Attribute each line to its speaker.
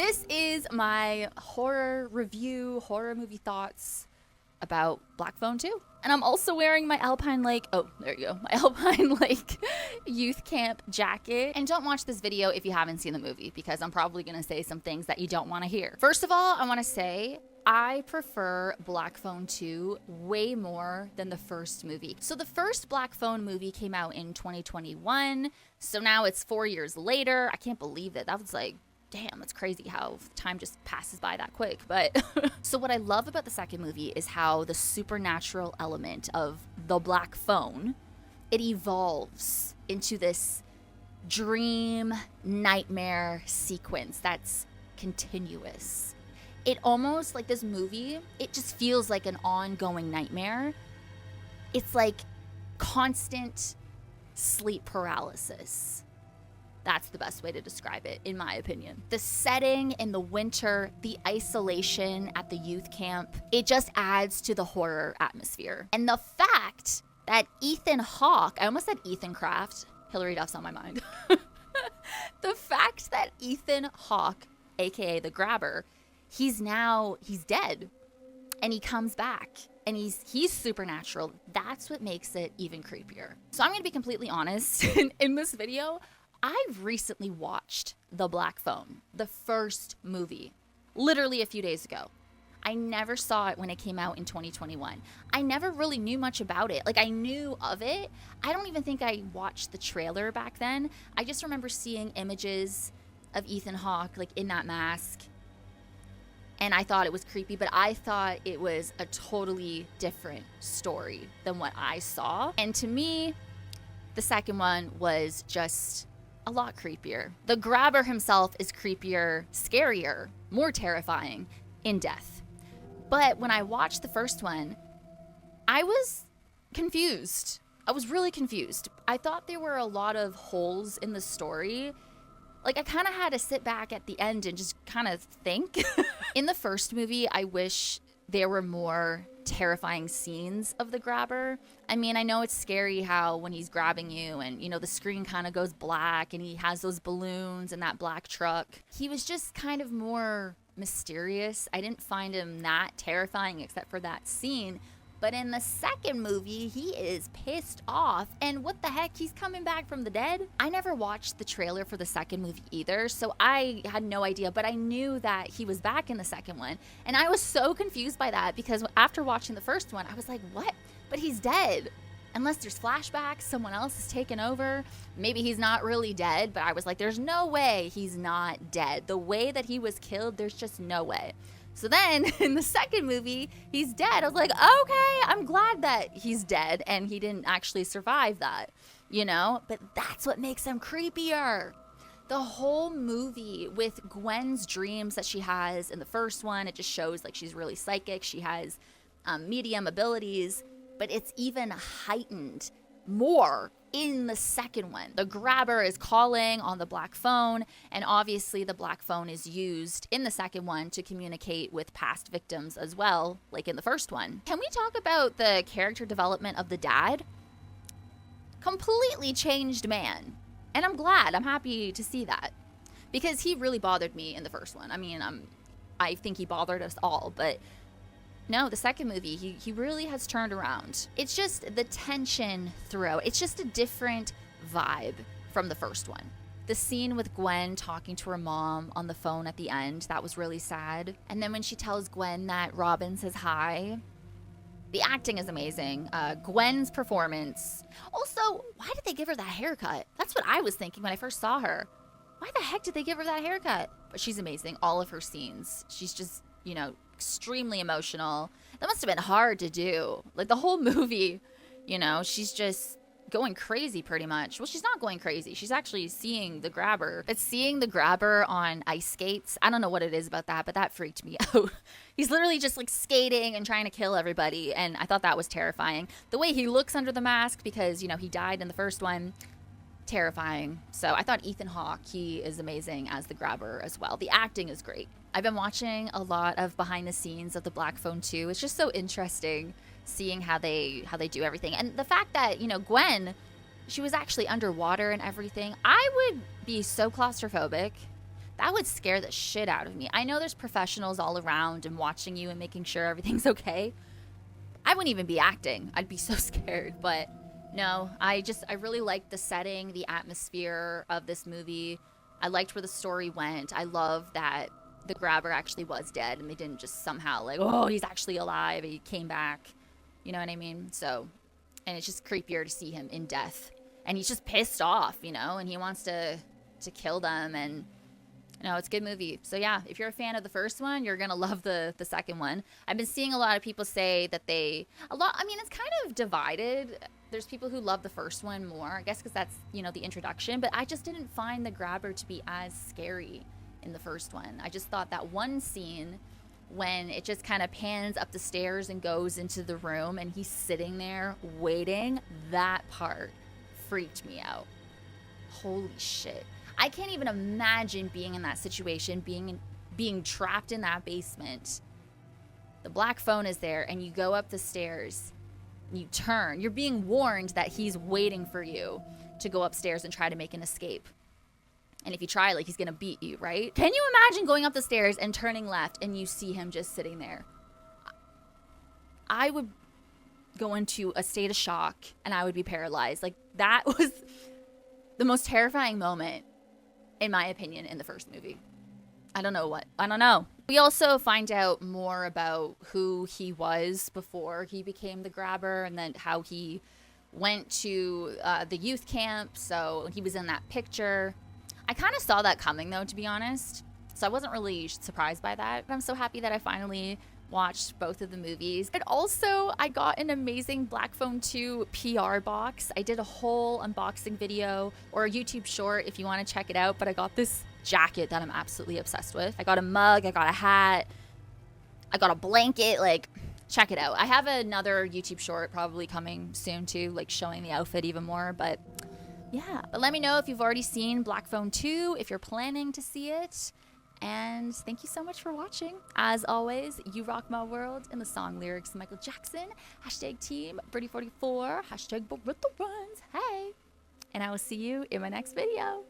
Speaker 1: this is my horror review, horror movie thoughts about Black Phone 2. And I'm also wearing my Alpine Lake, oh, there you go, my Alpine Lake youth camp jacket. And don't watch this video if you haven't seen the movie, because I'm probably gonna say some things that you don't wanna hear. First of all, I wanna say, I prefer Black Phone 2 way more than the first movie. So the first Black Phone movie came out in 2021, so now it's 4 years later. I can't believe that. That was like, damn, that's crazy how time just passes by that quick. But so what I love about the second movie is how the supernatural element of the Black Phone, it evolves into this dream nightmare sequence that's continuous. It almost, like this movie, it just feels like an ongoing nightmare. It's like constant sleep paralysis. That's the best way to describe it, in my opinion. The setting in the winter, the isolation at the youth camp, it just adds to the horror atmosphere. And the fact that Ethan Hawke, I almost said Ethan Kraft, Hillary Duff's on my mind. The fact that Ethan Hawke, aka the Grabber, he's dead. And he comes back. And he's supernatural. That's what makes it even creepier. So I'm gonna be completely honest. In this video, I've recently watched The Black Phone, the first movie, literally a few days ago. I never saw it when it came out in 2021. I never really knew much about it. Like, I knew of it. I don't even think I watched the trailer back then. I just remember seeing images of Ethan Hawke, like, in that mask. And I thought it was creepy, but I thought it was a totally different story than what I saw. And to me, the second one was just a lot creepier. The Grabber himself is creepier, scarier, more terrifying in death. But when I watched the first one, I was confused. I was really confused. I thought there were a lot of holes in the story. Like, I kind of had to sit back at the end and just kind of think. In the first movie, I wish there were more terrifying scenes of the Grabber. I mean, I know it's scary how when he's grabbing you and, you know, the screen kind of goes black and he has those balloons and that black truck. He was just kind of more mysterious. I didn't find him that terrifying except for that scene. But in the second movie, he is pissed off. And what the heck? He's coming back from the dead? I never watched the trailer for the second movie either, so I had no idea. But I knew that he was back in the second one. And I was so confused by that because after watching the first one, I was like, what? But he's dead. Unless there's flashbacks, someone else is taken over. Maybe he's not really dead, but I was like, there's no way he's not dead. The way that he was killed, there's just no way. So then, in the second movie, he's dead. I was like, okay, I'm glad that he's dead and he didn't actually survive that, you know? But that's what makes him creepier. The whole movie with Gwen's dreams that she has in the first one, it just shows like she's really psychic. She has medium abilities, but it's even heightened more in the second one. The Grabber is calling on the Black Phone, and obviously the Black Phone is used in the second one to communicate with past victims as well, like in the first one. Can we talk about the character development of the dad? Completely changed man. And I'm glad, I'm happy to see that. Because he really bothered me in the first one. I mean, I think he bothered us all, but no, the second movie, he really has turned around. It's just the tension throughout. It's just a different vibe from the first one. The scene with Gwen talking to her mom on the phone at the end, that was really sad. And then when she tells Gwen that Robin says hi, the acting is amazing. Gwen's performance. Also, why did they give her that haircut? That's what I was thinking when I first saw her. Why the heck did they give her that haircut? But she's amazing. All of her scenes. She's just, you know, extremely emotional. That must have been hard to do. Like the whole movie, you know, she's just going crazy pretty much. Well, she's not going crazy. She's actually seeing the Grabber. But seeing the Grabber on ice skates, I don't know what it is about that, but that freaked me out. He's literally just like skating and trying to kill everybody. And I thought that was terrifying. The way he looks under the mask, because, you know, he died in the first one, terrifying. So I thought Ethan Hawke, he is amazing as the Grabber as well. The acting is great. I've been watching a lot of behind the scenes of the Black Phone 2. It's just so interesting seeing how they do everything. And the fact that, you know, Gwen, she was actually underwater and everything. I would be so claustrophobic. That would scare the shit out of me. I know there's professionals all around and watching you and making sure everything's okay. I wouldn't even be acting. I'd be so scared. But no, I really liked the setting, the atmosphere of this movie. I liked where the story went. I love that the grabber actually was dead and they didn't just somehow like, oh, he's actually alive and he came back. You know what I mean? So, and it's just creepier to see him in death. And he's just pissed off, you know, and he wants to kill them. And no, it's a good movie. So yeah, if you're a fan of the first one, you're going to love the second one. I've been seeing a lot of people say that it's kind of divided. There's people who love the first one more, I guess because that's, you know, the introduction. But I just didn't find the grabber to be as scary in the first one. I just thought that one scene when it just kind of pans up the stairs and goes into the room and he's sitting there waiting, that part freaked me out. Holy shit. I can't even imagine being in that situation, being trapped in that basement. The black phone is there and you go up the stairs, you turn, you're being warned that he's waiting for you to go upstairs and try to make an escape. And if you try, like, he's gonna beat you, right? Can you imagine going up the stairs and turning left and you see him just sitting there? I would go into a state of shock and I would be paralyzed. Like, that was the most terrifying moment, in my opinion, in the first movie. I don't know. We also find out more about who he was before he became the grabber and then how he went to the youth camp. So he was in that picture. I kind of saw that coming, though, to be honest. So I wasn't really surprised by that. But I'm so happy that I finally watched both of the movies. And also, I got an amazing Black Phone 2 PR box. I did a whole unboxing video or a YouTube short if you want to check it out. But I got this jacket that I'm absolutely obsessed with. I got a mug, I got a hat, I got a blanket. Like, check it out. I have another YouTube short probably coming soon too, like showing the outfit even more. But yeah, but let me know if you've already seen Black Phone 2, if you're planning to see it. And thank you so much for watching. As always, you rock my world. In the song lyrics, Michael Jackson, hashtag team Birdie44, hashtag Barilla Runs. Hey, and I will see you in my next video.